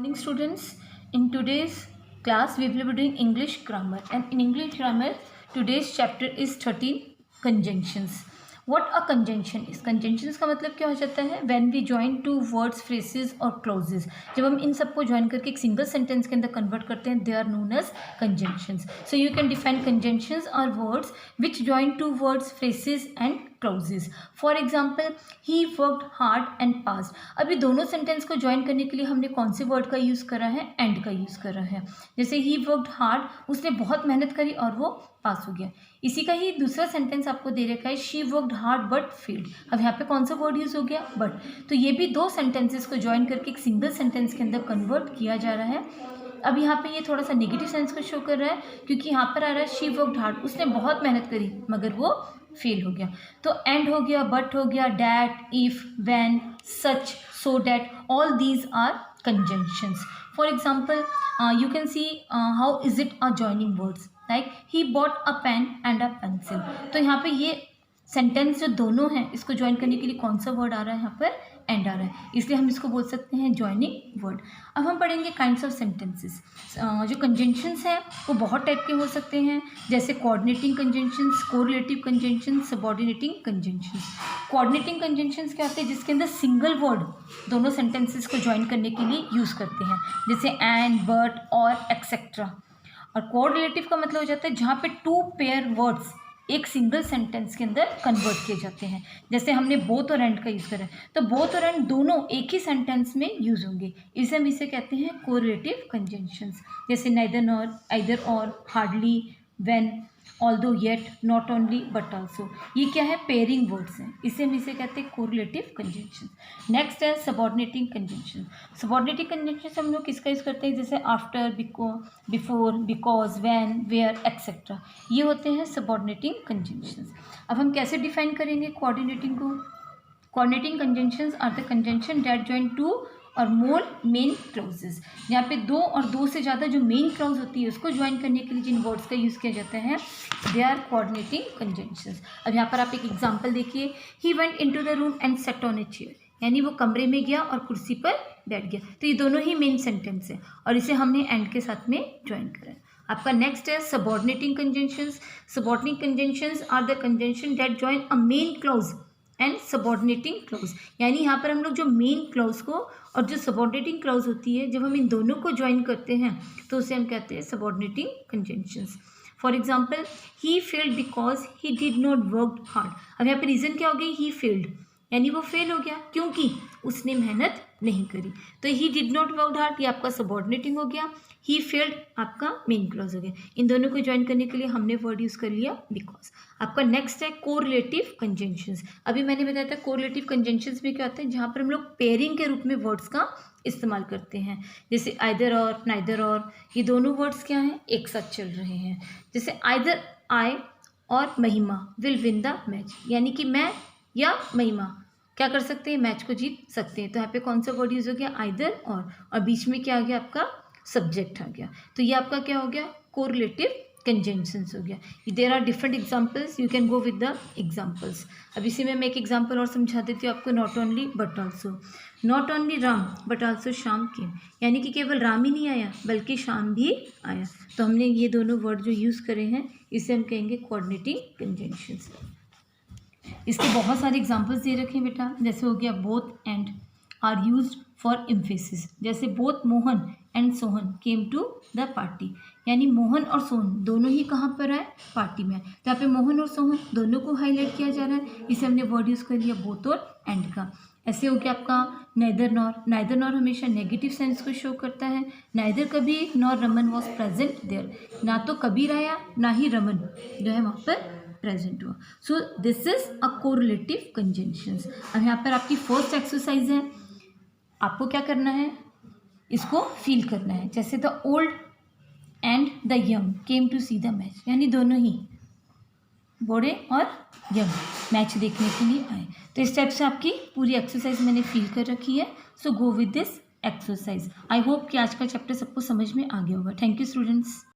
Morning students, in today's class we will be doing English grammar, and in English grammar today's chapter is 13 conjunctions. What a conjunction is? Conjunctions का मतलब क्या हो जाता है? When we join two words, phrases और clauses, जब हम इन सबको ज्वाइन करके एक सिंगल सेंटेंस के अंदर कन्वर्ट करते हैं, they are known as conjunctions. So you can define conjunctions are words which join two words, phrases and clauses. For example, he worked hard and passed. अभी दोनों सेंटेंस को join करने के लिए हमने कौन से वर्ड का यूज़ करा है? एंड का यूज़ करा है. जैसे he worked hard, उसने बहुत मेहनत करी और वो पास हो गया. इसी का ही दूसरा सेंटेंस आपको दे रखा है she worked hard but failed. अब यहाँ पे कौन सा वर्ड यूज़ हो गया? but. तो ये भी दो सेंटेंसेस को ज्वाइन करके एक सिंगल सेंटेंस के अंदर कन्वर्ट किया जा रहा है. अब यहाँ पे ये थोड़ा सा नेगेटिव सेंस को शो कर रहा है क्योंकि यहाँ पर आ रहा है she worked hard, उसने बहुत मेहनत करी मगर वो फेल हो गया. तो एंड हो गया, बट हो गया, that, if, when, such, so that, all these are conjunctions. For example, you can see how is it a joining words, like he bought a pen and a pencil. तो यहाँ पे ये sentence जो दोनों हैं इसको ज्वाइन करने के लिए कौन सा वर्ड आ रहा है? यहाँ पर एंड आ रहा है, इसलिए हम इसको बोल सकते हैं ज्वाइनिंग वर्ड. अब हम पढ़ेंगे काइंड्स ऑफ सेंटेंसेस. जो कंजंक्शंस हैं वो बहुत टाइप के हो सकते हैं, जैसे coordinating conjunctions, correlative conjunctions, subordinating conjunctions. Coordinating conjunctions क्या होते हैं? जिसके अंदर सिंगल वर्ड दोनों सेंटेंसेस को ज्वाइन करने के लिए यूज़ करते हैं, जैसे एंड, बट और एक्सेट्रा. और कोरिलेटिव का मतलब हो जाता है जहाँ पे टू पेयर वर्ड्स एक सिंगल सेंटेंस के अंदर कन्वर्ट किए जाते हैं. जैसे हमने बोथ और एंड का यूज़ करा है, तो बोथ और एंड दोनों एक ही सेंटेंस में यूज़ होंगे, इसे हम इसे कहते हैं कोरिलेटिव कंजंक्शंस. जैसे नाइदर नॉर, आइदर और, hardly, when, although, yet, not only but also. ये क्या है? पेयरिंग वर्ड्स हैं, इसे हम इसे कहते हैं कोरिलेटिव कंजंक्शन. नेक्स्ट है सबऑर्डिनेटिंग कंजंक्शन. सबऑर्डिनेटिंग कंजंक्शन हम लोग किसका यूज़ करते हैं? जैसे after, before, because, when, where, etcetera. ये होते हैं सबऑर्डिनेटिंग कंजंक्शंस. अब हम कैसे डिफाइन करेंगे कोऑर्डिनेटिंग को? Coordinating conjunctions are the conjunction that join two or more main clauses. यहाँ पे दो और दो से ज़्यादा जो मेन क्लॉज होती है उसको ज्वाइन करने के लिए जिन वर्ड्स का यूज़ किया जाता है दे आर कोऑर्डिनेटिंग कंजंक्शंस. अब यहाँ पर आप एक एग्जांपल देखिए, he went into the room and set on a chair, यानी वो कमरे में गया और कुर्सी पर बैठ गया. तो ये दोनों ही मेन सेंटेंस है और इसे हमने एंड के साथ में ज्वाइन करा. आपका नेक्स्ट है subordinating conjunctions. Subordinating conjunctions are the conjunction that join a main clause and subordinating clause. यानी यहाँ पर हम लोग जो मेन क्लॉज को और जो सबऑर्डिनेटिंग क्लॉज होती है, जब हम इन दोनों को ज्वाइन करते हैं तो उसे हम कहते हैं subordinating conjunctions. For example, he failed because he did not work hard. अब यहाँ पर रीज़न क्या हो गई? ही फेल्ड, यानी वो फेल हो गया क्योंकि उसने मेहनत नहीं करी. तो he did not work hard ये आपका सबऑर्डिनेटिंग हो गया, ही फेल्ड आपका मेन क्लॉज हो गया. इन दोनों को ज्वाइन करने के लिए हमने वर्ड यूज़ कर लिया बिकॉज. आपका नेक्स्ट है कोरिलेटिव कंजंक्शंस. अभी मैंने बताया था कोरिलेटिव कंजंक्शंस में क्या होता है? जहाँ पर हम लोग पेयरिंग के रूप में वर्ड्स का इस्तेमाल करते हैं, जैसे आइदर और, नाइदर और. ये दोनों वर्ड्स क्या हैं? एक साथ चल रहे हैं. जैसे आइदर आई और महिमा विल विन द मैच, यानी कि मैं या महिमा क्या कर सकते हैं? मैच को जीत सकते हैं. तो यहाँ पे कौन सा वर्ड यूज़ हो गया? आइदर और बीच में क्या आ गया? आपका सब्जेक्ट आ गया. तो ये आपका क्या हो गया? कोरिलेटिव कंजंक्शंस हो गया. There are different examples, you can go with the examples. अब इसी में मैं एक एग्जांपल और समझा देती हूँ आपको. Not only but also. Not only Ram but also Shyam came, यानी कि केवल राम ही नहीं आया बल्कि श्याम भी आया. तो हमने ये दोनों वर्ड जो यूज़ करे हैं इसे हम कहेंगे कोऑर्डिनेटिंग कंजंक्शंस. इसके बहुत सारे एग्जांपल्स दे रखे हैं बेटा. जैसे हो गया both and are used for emphasis. जैसे both Mohan and Sohan came to the party, यानी मोहन और सोहन दोनों ही कहाँ पर आए? पार्टी में. तो यहाँ पे मोहन और सोहन दोनों को हाईलाइट किया जा रहा है, इसे हमने वर्ड यूज़ कर लिया बोथ और एंड का. ऐसे हो गया आपका नाइदर नॉर. नाइदर नॉर हमेशा नेगेटिव सेंस को शो करता है. Neither Kabir nor Raman was present there, ना तो कबीर आया ना ही रमन जो है वहाँ पर प्रेजेंट हुआ. So this is a correlative conjunctions. अब यहाँ पर आपकी फर्स्ट एक्सरसाइज है, आपको क्या करना है? इसको फील करना है. जैसे the old and the young came to see the match, यानी दोनों ही बूढ़े और यंग मैच देखने के लिए आए. तो इस टाइप से आपकी पूरी एक्सरसाइज मैंने फील कर रखी है. So go with this exercise. I hope कि आज का चैप्टर सबको समझ में आ गया होगा. Thank you students.